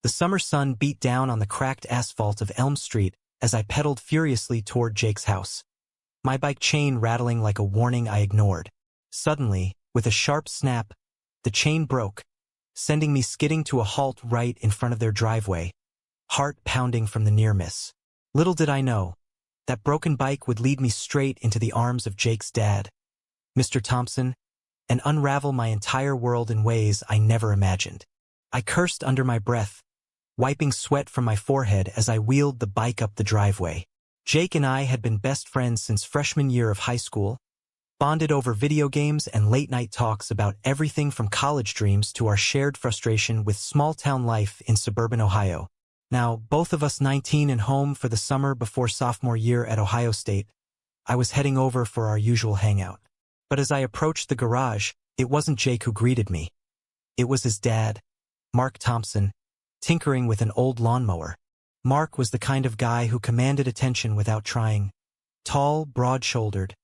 The summer sun beat down on the cracked asphalt of Elm Street as I pedaled furiously toward Jake's house. My bike chain rattling like a warning I ignored. Suddenly, with a sharp snap, the chain broke, sending me skidding to a halt right in front of their driveway, heart pounding from the near miss. Little did I know, that broken bike would lead me straight into the arms of Jake's dad, Mr. Thompson, and unravel my entire world in ways I never imagined. I cursed under my breath, wiping sweat from my forehead as I wheeled the bike up the driveway. Jake and I had been best friends since freshman year of high school, bonded over video games and late-night talks about everything from college dreams to our shared frustration with small-town life in suburban Ohio. Now, both of us 19 and home for the summer before sophomore year at Ohio State, I was heading over for our usual hangout. But as I approached the garage, it wasn't Jake who greeted me. It was his dad, Mark Thompson, tinkering with an old lawnmower. Mark was the kind of guy who commanded attention without trying. Tall, broad-shouldered,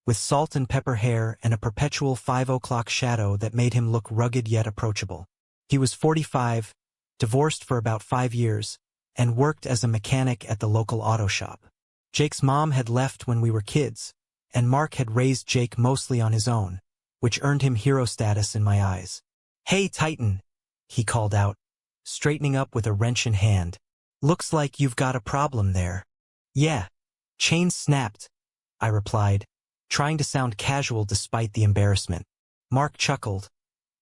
with salt and pepper hair and a perpetual 5 o'clock shadow that made him look rugged yet approachable. He was 45, divorced for about 5 years, and worked as a mechanic at the local auto shop. Jake's mom had left when we were kids, and Mark had raised Jake mostly on his own, which earned him hero status in my eyes. "Hey, Titan," he called out, straightening up with a wrench in hand. "Looks like you've got a problem there." "Yeah, chain snapped," I replied, trying to sound casual despite the embarrassment. Mark chuckled,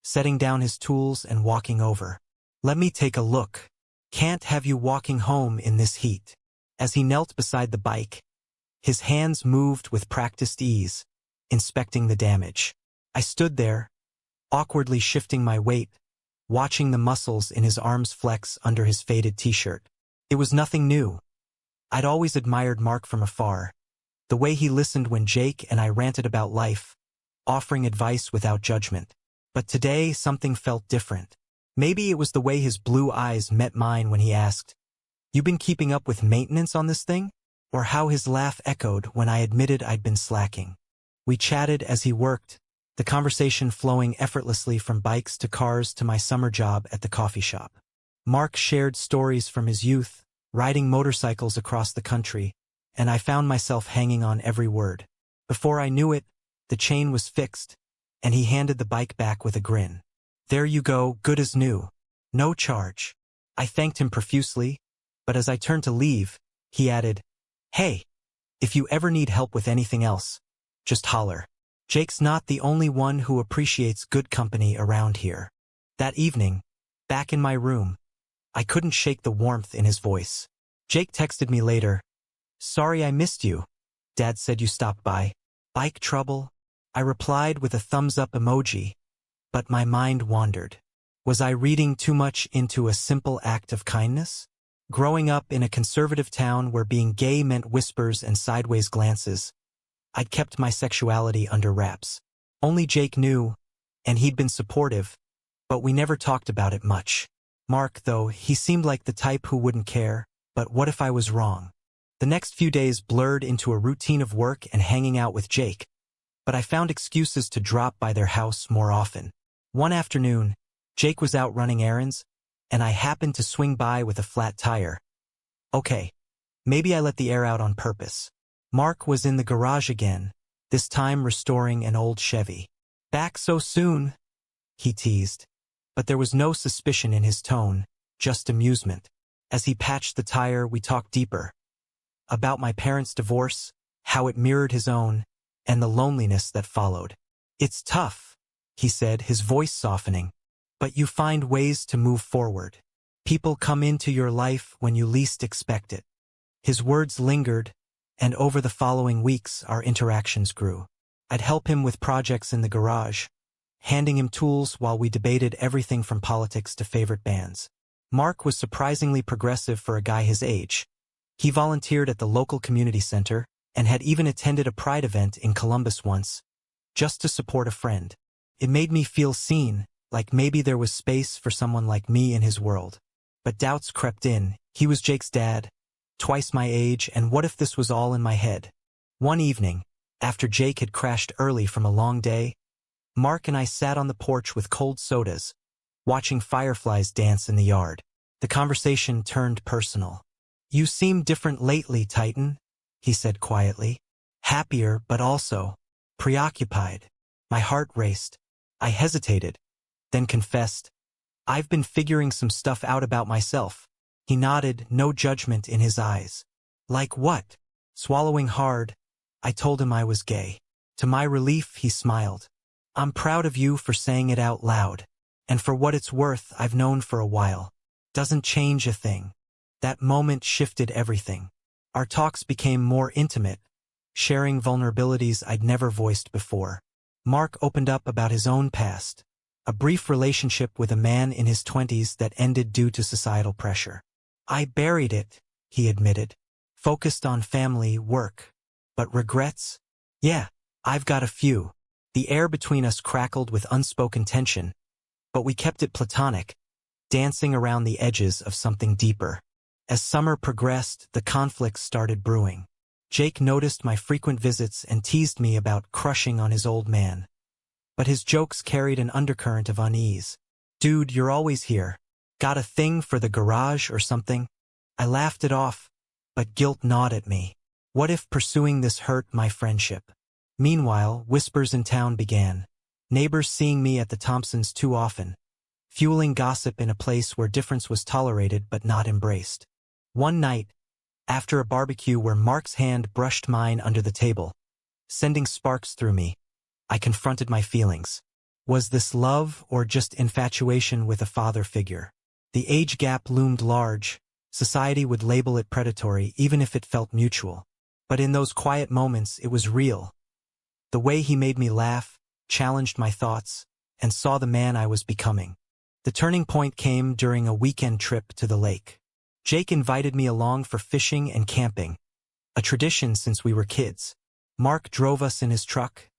setting down his tools and walking over. "Let me take a look. Can't have you walking home in this heat." As he knelt beside the bike, his hands moved with practiced ease, inspecting the damage. I stood there, awkwardly shifting my weight, watching the muscles in his arms flex under his faded t-shirt. It was nothing new. I'd always admired Mark from afar, the way he listened when Jake and I ranted about life, offering advice without judgment. But today, something felt different. Maybe it was the way his blue eyes met mine when he asked, "You been keeping up with maintenance on this thing?" Or how his laugh echoed when I admitted I'd been slacking. We chatted as he worked, the conversation flowing effortlessly from bikes to cars to my summer job at the coffee shop. Mark shared stories from his youth, riding motorcycles across the country, and I found myself hanging on every word. Before I knew it, the chain was fixed, and he handed the bike back with a grin. "There you go, good as new. No charge." I thanked him profusely, but as I turned to leave, he added, "Hey, if you ever need help with anything else, just holler. Jake's not the only one who appreciates good company around here." That evening, back in my room, I couldn't shake the warmth in his voice. Jake texted me later, "Sorry I missed you. Dad said you stopped by." "Bike trouble?" I replied with a thumbs-up emoji, but my mind wandered. Was I reading too much into a simple act of kindness? Growing up in a conservative town where being gay meant whispers and sideways glances, I'd kept my sexuality under wraps. Only Jake knew, and he'd been supportive, but we never talked about it much. Mark, though, he seemed like the type who wouldn't care, but what if I was wrong? The next few days blurred into a routine of work and hanging out with Jake, but I found excuses to drop by their house more often. One afternoon, Jake was out running errands, and I happened to swing by with a flat tire. Okay, maybe I let the air out on purpose. Mark was in the garage again, this time restoring an old Chevy. "Back so soon?" he teased, but there was no suspicion in his tone, just amusement. As he patched the tire, we talked deeper. About my parents' divorce, how it mirrored his own, and the loneliness that followed. "It's tough," he said, his voice softening, "but you find ways to move forward. People come into your life when you least expect it." His words lingered, and over the following weeks our interactions grew. I'd help him with projects in the garage, handing him tools while we debated everything from politics to favorite bands. Mark was surprisingly progressive for a guy his age. He volunteered at the local community center and had even attended a pride event in Columbus once, just to support a friend. It made me feel seen, like maybe there was space for someone like me in his world. But doubts crept in. He was Jake's dad, twice my age, and what if this was all in my head? One evening, after Jake had crashed early from a long day, Mark and I sat on the porch with cold sodas, watching fireflies dance in the yard. The conversation turned personal. "You seem different lately, Titan," he said quietly. "Happier, but also preoccupied." My heart raced. I hesitated, then confessed, "I've been figuring some stuff out about myself." He nodded, no judgment in his eyes. "Like what?" Swallowing hard, I told him I was gay. To my relief, he smiled. "I'm proud of you for saying it out loud. And for what it's worth, I've known for a while. Doesn't change a thing." That moment shifted everything. Our talks became more intimate, sharing vulnerabilities I'd never voiced before. Mark opened up about his own past, a brief relationship with a man in his 20s that ended due to societal pressure. "I buried it," he admitted, "focused on family, work. But regrets? Yeah, I've got a few." The air between us crackled with unspoken tension, but we kept it platonic, dancing around the edges of something deeper. As summer progressed, the conflicts started brewing. Jake noticed my frequent visits and teased me about crushing on his old man. But his jokes carried an undercurrent of unease. "Dude, you're always here. Got a thing for the garage or something?" I laughed it off, but guilt gnawed at me. What if pursuing this hurt my friendship? Meanwhile, whispers in town began. Neighbors seeing me at the Thompsons too often, fueling gossip in a place where difference was tolerated but not embraced. One night, after a barbecue where Mark's hand brushed mine under the table, sending sparks through me, I confronted my feelings. Was this love or just infatuation with a father figure? The age gap loomed large. Society would label it predatory even if it felt mutual. But in those quiet moments, it was real. The way he made me laugh, challenged my thoughts, and saw the man I was becoming. The turning point came during a weekend trip to the lake. Jake invited me along for fishing and camping, a tradition since we were kids. Mark drove us in his truck,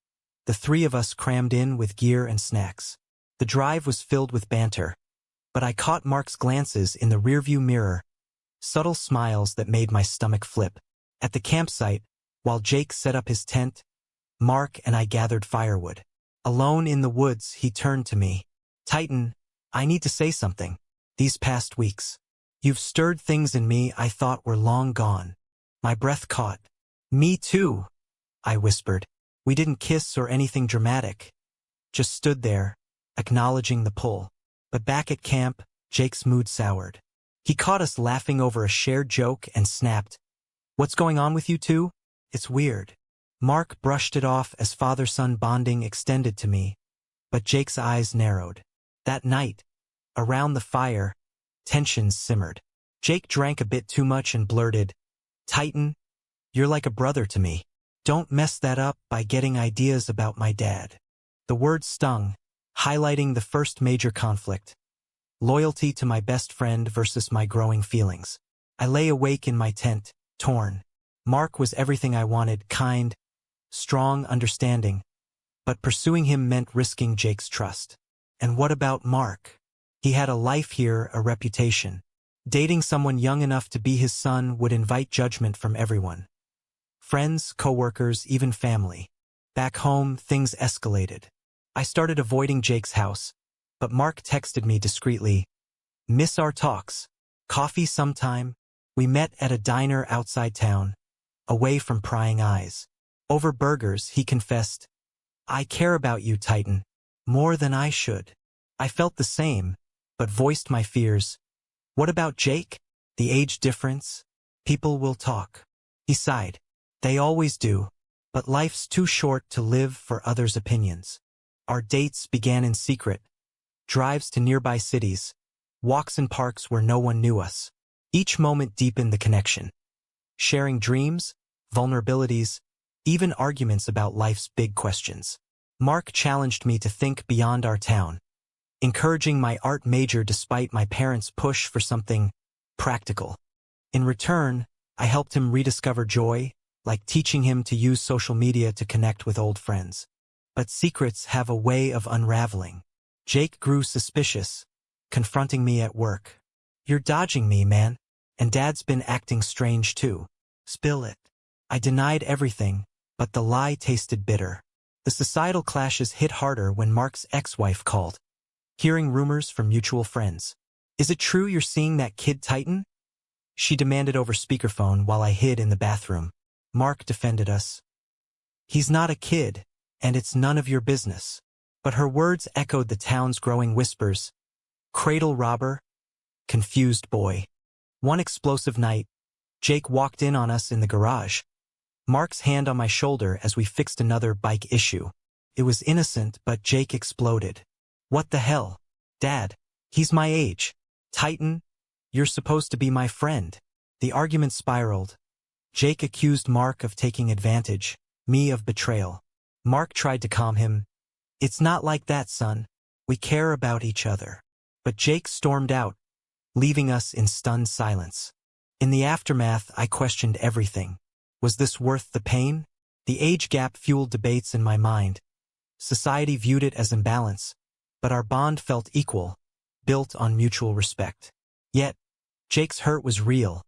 the three of us crammed in with gear and snacks. The drive was filled with banter, but I caught Mark's glances in the rearview mirror, subtle smiles that made my stomach flip. At the campsite, while Jake set up his tent, Mark and I gathered firewood. Alone in the woods, he turned to me. "Titan, I need to say something. These past weeks, you've stirred things in me I thought were long gone." My breath caught. "Me too," I whispered. We didn't kiss or anything dramatic, just stood there, acknowledging the pull. But back at camp, Jake's mood soured. He caught us laughing over a shared joke and snapped, "What's going on with you two? It's weird." Mark brushed it off as father-son bonding extended to me, but Jake's eyes narrowed. That night, around the fire, tensions simmered. Jake drank a bit too much and blurted, "Titan, you're like a brother to me. Don't mess that up by getting ideas about my dad." The word stung, highlighting the first major conflict. Loyalty to my best friend versus my growing feelings. I lay awake in my tent, torn. Mark was everything I wanted, kind, strong, understanding. But pursuing him meant risking Jake's trust. And what about Mark? He had a life here, a reputation. Dating someone young enough to be his son would invite judgment from everyone. Friends, coworkers, even family. Back home, things escalated. I started avoiding Jake's house, but Mark texted me discreetly, "Miss our talks. Coffee sometime?" We met at a diner outside town, away from prying eyes. Over burgers, he confessed, "I care about you, Titan, more than I should." I felt the same, but voiced my fears. "What about Jake? The age difference? People will talk." He sighed. "They always do, but life's too short to live for others' opinions." Our dates began in secret. Drives to nearby cities, walks in parks where no one knew us. Each moment deepened the connection. Sharing dreams, vulnerabilities, even arguments about life's big questions. Mark challenged me to think beyond our town, encouraging my art major despite my parents' push for something practical. In return, I helped him rediscover joy, like teaching him to use social media to connect with old friends. But secrets have a way of unraveling. Jake grew suspicious, confronting me at work. "You're dodging me, man. And Dad's been acting strange too. Spill it." I denied everything, but the lie tasted bitter. The societal clashes hit harder when Mark's ex-wife called, hearing rumors from mutual friends. Is it true you're seeing that kid Titan? She demanded over speakerphone while I hid in the bathroom. Mark defended us. He's not a kid, and it's none of your business. But her words echoed the town's growing whispers. Cradle robber? Confused boy. One explosive night, Jake walked in on us in the garage. Mark's hand on my shoulder as we fixed another bike issue. It was innocent, but Jake exploded. What the hell? Dad, he's my age. Titan, you're supposed to be my friend. The argument spiraled. Jake accused Mark of taking advantage, me of betrayal. Mark tried to calm him. It's not like that, son. We care about each other. But Jake stormed out, leaving us in stunned silence. In the aftermath, I questioned everything. Was this worth the pain? The age gap fueled debates in my mind. Society viewed it as imbalance, but our bond felt equal, built on mutual respect. Yet, Jake's hurt was real,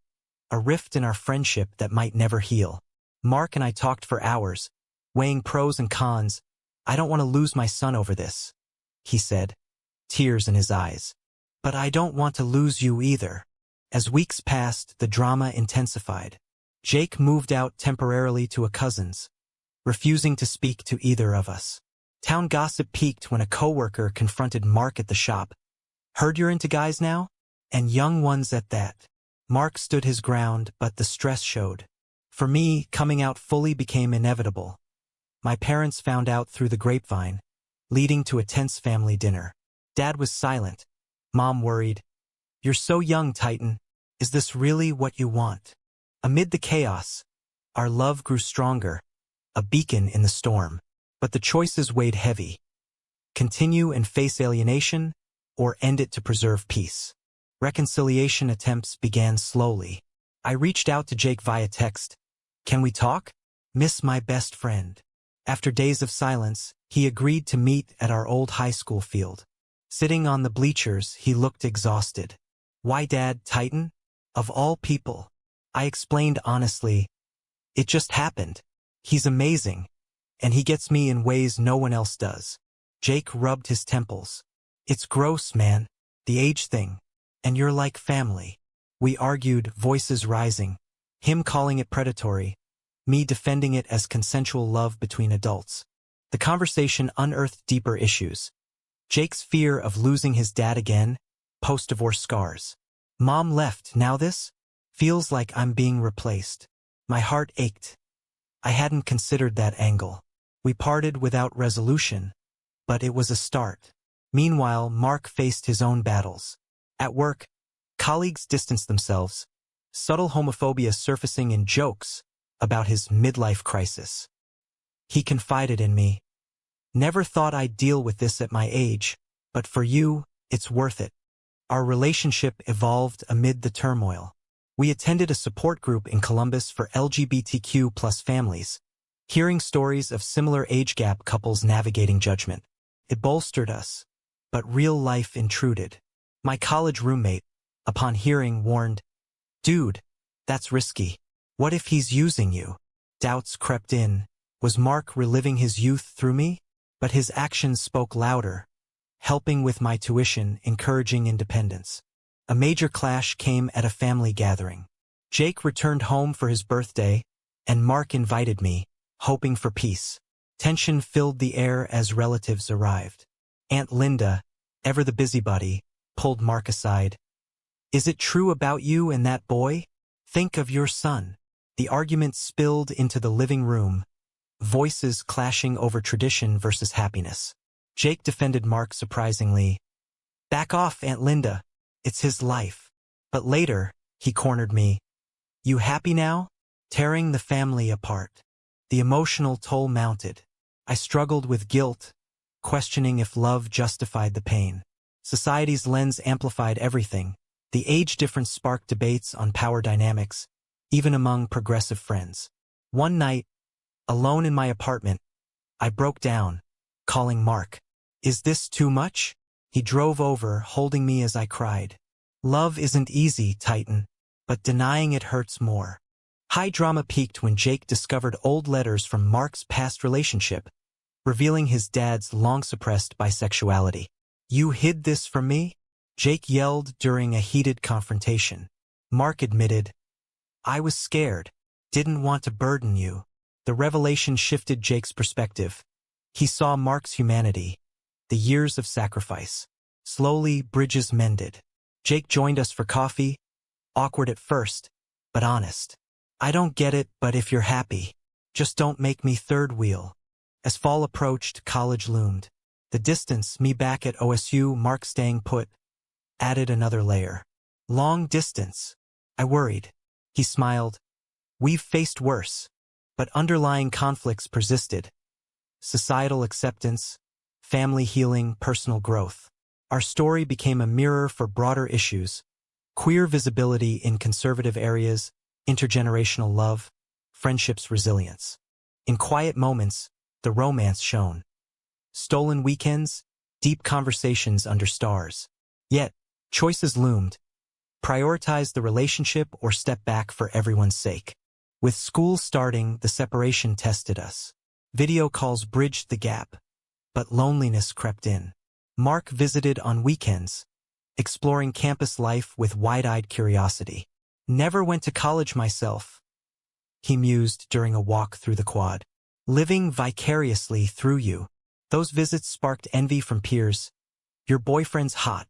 a rift in our friendship that might never heal. Mark and I talked for hours, weighing pros and cons. I don't want to lose my son over this, he said, tears in his eyes. But I don't want to lose you either. As weeks passed, the drama intensified. Jake moved out temporarily to a cousin's, refusing to speak to either of us. Town gossip peaked when a coworker confronted Mark at the shop. Heard you're into guys now? And young ones at that. Mark stood his ground, but the stress showed. For me, coming out fully became inevitable. My parents found out through the grapevine, leading to a tense family dinner. Dad was silent. Mom worried. You're so young, Titan. Is this really what you want? Amid the chaos, our love grew stronger, a beacon in the storm. But the choices weighed heavy. Continue and face alienation, or end it to preserve peace. Reconciliation attempts began slowly. I reached out to Jake via text. Can we talk? Miss my best friend. After days of silence, he agreed to meet at our old high school field. Sitting on the bleachers, he looked exhausted. Why, Dad, Titan? Of all people. I explained honestly. It just happened. He's amazing. And he gets me in ways no one else does. Jake rubbed his temples. It's gross, man. The age thing. And you're like family. We argued, voices rising. Him calling it predatory. Me defending it as consensual love between adults. The conversation unearthed deeper issues. Jake's fear of losing his dad again, post-divorce scars. Mom left, now this? Feels like I'm being replaced. My heart ached. I hadn't considered that angle. We parted without resolution, but it was a start. Meanwhile, Mark faced his own battles. At work, colleagues distanced themselves, subtle homophobia surfacing in jokes about his midlife crisis. He confided in me. Never thought I'd deal with this at my age, but for you, it's worth it. Our relationship evolved amid the turmoil. We attended a support group in Columbus for LGBTQ plus families, hearing stories of similar age gap couples navigating judgment. It bolstered us, but real life intruded. My college roommate, upon hearing, warned, Dude, that's risky. What if he's using you? Doubts crept in. Was Mark reliving his youth through me? But his actions spoke louder, helping with my tuition, encouraging independence. A major clash came at a family gathering. Jake returned home for his birthday, and Mark invited me, hoping for peace. Tension filled the air as relatives arrived. Aunt Linda, ever the busybody, pulled Mark aside. Is it true about you and that boy? Think of your son. The argument spilled into the living room, voices clashing over tradition versus happiness. Jake defended Mark surprisingly. Back off, Aunt Linda. It's his life. But later, he cornered me. You happy now? Tearing the family apart. The emotional toll mounted. I struggled with guilt, questioning if love justified the pain. Society's lens amplified everything. The age difference sparked debates on power dynamics, even among progressive friends. One night, alone in my apartment, I broke down, calling Mark. Is this too much? He drove over, holding me as I cried. Love isn't easy, Titan, but denying it hurts more. High drama peaked when Jake discovered old letters from Mark's past relationship, revealing his dad's long-suppressed bisexuality. You hid this from me? Jake yelled during a heated confrontation. Mark admitted, I was scared, didn't want to burden you. The revelation shifted Jake's perspective. He saw Mark's humanity, the years of sacrifice. Slowly, bridges mended. Jake joined us for coffee, awkward at first, but honest. I don't get it, but if you're happy, just don't make me third wheel. As fall approached, college loomed. The distance, me back at OSU, Mark staying put, added another layer. Long distance. I worried. He smiled. We've faced worse, but underlying conflicts persisted. Societal acceptance, family healing, personal growth. Our story became a mirror for broader issues: queer visibility in conservative areas, intergenerational love, friendships resilience. In quiet moments, the romance shone. Stolen weekends, deep conversations under stars. Yet, choices loomed. Prioritize the relationship or step back for everyone's sake. With school starting, the separation tested us. Video calls bridged the gap, but loneliness crept in. Mark visited on weekends, exploring campus life with wide-eyed curiosity. Never went to college myself, he mused during a walk through the quad. Living vicariously through you. Those visits sparked envy from peers. Your boyfriend's hot,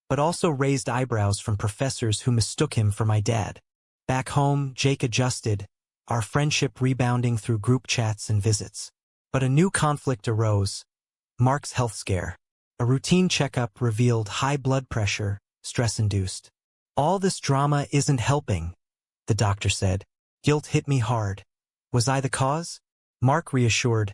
but also raised eyebrows from professors who mistook him for my dad. Back home, Jake adjusted, our friendship rebounding through group chats and visits. But a new conflict arose: Mark's health scare. A routine checkup revealed high blood pressure, stress-induced. All this drama isn't helping, the doctor said. Guilt hit me hard. Was I the cause? Mark reassured.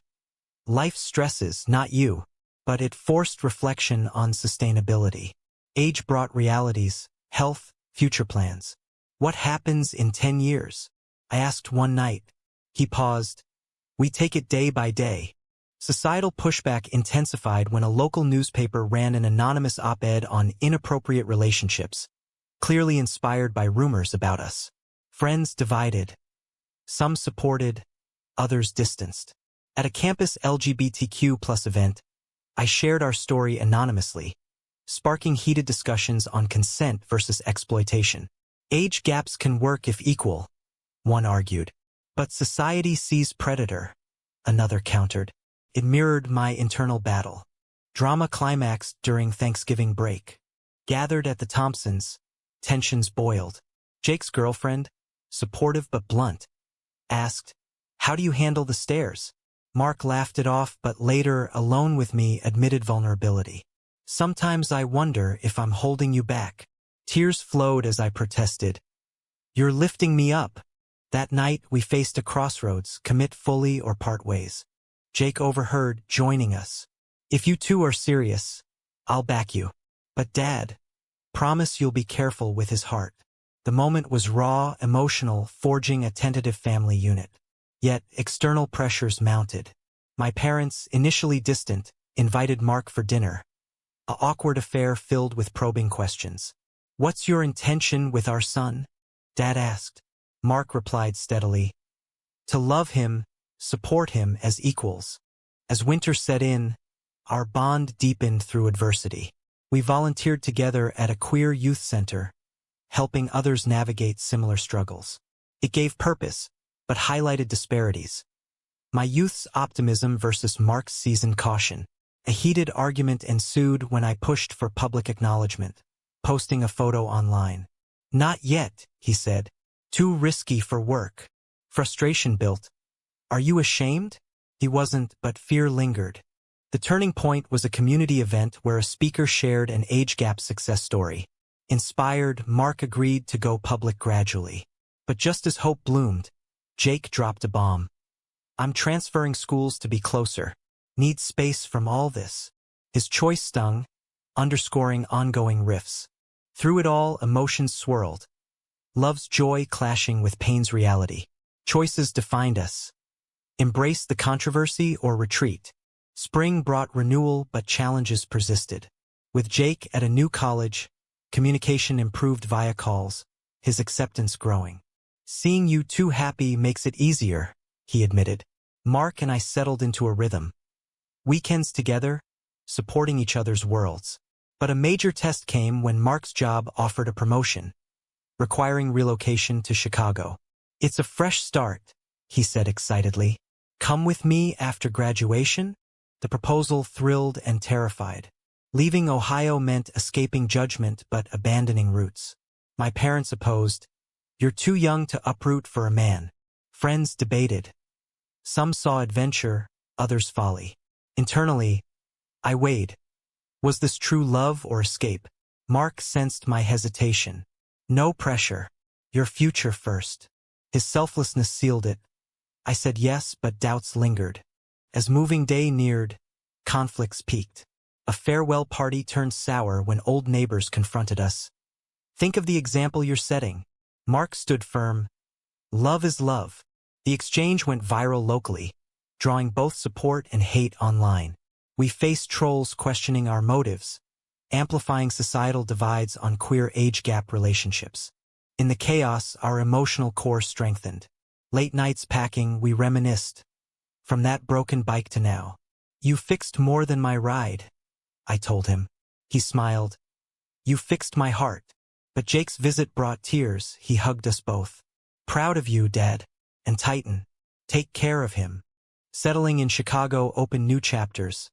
Life stresses, not you. But it forced reflection on sustainability. Age brought realities, health, future plans. What happens in 10 years? I asked one night. He paused. We take it day by day. Societal pushback intensified when a local newspaper ran an anonymous op-ed on inappropriate relationships, clearly inspired by rumors about us. Friends divided. Some supported, others distanced. At a campus LGBTQ+ event, I shared our story anonymously, sparking heated discussions on consent versus exploitation. Age gaps can work if equal, one argued. But society sees predator, another countered. It mirrored my internal battle. Drama climaxed during Thanksgiving break. Gathered at the Thompsons, tensions boiled. Jake's girlfriend, supportive but blunt, asked, How do you handle the stares? Mark laughed it off, but later, alone with me, admitted vulnerability. Sometimes I wonder if I'm holding you back. Tears flowed as I protested. You're lifting me up. That night, we faced a crossroads: commit fully or part ways. Jake overheard, joining us. If you two are serious, I'll back you. But Dad, promise you'll be careful with his heart. The moment was raw, emotional, forging a tentative family unit. Yet, external pressures mounted. My parents, initially distant, invited Mark for dinner. An awkward affair filled with probing questions. What's your intention with our son? Dad asked. Mark replied steadily. To love him, support him as equals. As winter set in, our bond deepened through adversity. We volunteered together at a queer youth center, helping others navigate similar struggles. It gave purpose, but highlighted disparities. My youth's optimism versus Mark's seasoned caution. A heated argument ensued when I pushed for public acknowledgement, posting a photo online. Not yet, he said. Too risky for work. Frustration built. Are you ashamed? He wasn't, but fear lingered. The turning point was a community event where a speaker shared an age gap success story. Inspired, Mark agreed to go public gradually. But just as hope bloomed, Jake dropped a bomb. I'm transferring schools to be closer. Need space from all this. His choice stung, underscoring ongoing rifts. Through it all, emotions swirled. Love's joy clashing with pain's reality. Choices defined us. Embrace the controversy or retreat. Spring brought renewal, but challenges persisted. With Jake at a new college, communication improved via calls, his acceptance growing. Seeing you two happy makes it easier, he admitted. Mark and I settled into a rhythm. Weekends together, supporting each other's worlds. But a major test came when Mark's job offered a promotion, requiring relocation to Chicago. "It's a fresh start," he said excitedly. "Come with me after graduation?" The proposal thrilled and terrified. Leaving Ohio meant escaping judgment but abandoning roots. My parents opposed. "You're too young to uproot for a man." Friends debated. Some saw adventure, others folly. Internally, I weighed. Was this true love or escape? Mark sensed my hesitation. "No pressure. Your future first." His selflessness sealed it. I said yes, but doubts lingered. As moving day neared, conflicts peaked. A farewell party turned sour when old neighbors confronted us. "Think of the example you're setting." Mark stood firm. "Love is love." The exchange went viral locally, drawing both support and hate online. We faced trolls questioning our motives, amplifying societal divides on queer age gap relationships. In the chaos, our emotional core strengthened. Late nights packing, we reminisced. From that broken bike to now. "You fixed more than my ride," I told him. He smiled. "You fixed my heart." But Jake's visit brought tears. He hugged us both. "Proud of you, Dad. And Titan. Take care of him." Settling in Chicago opened new chapters.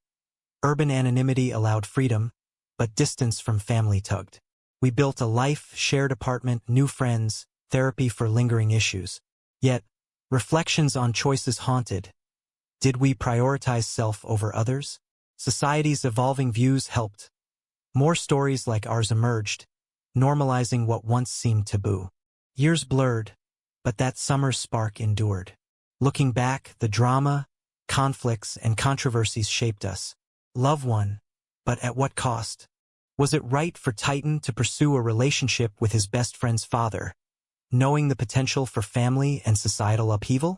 Urban anonymity allowed freedom, but distance from family tugged. We built a life, shared apartment, new friends, therapy for lingering issues. Yet, reflections on choices haunted. Did we prioritize self over others? Society's evolving views helped. More stories like ours emerged, normalizing what once seemed taboo. Years blurred, but that summer's spark endured. Looking back, the drama, conflicts, and controversies shaped us. Love won, but at what cost? Was it right for Titan to pursue a relationship with his best friend's father, knowing the potential for family and societal upheaval?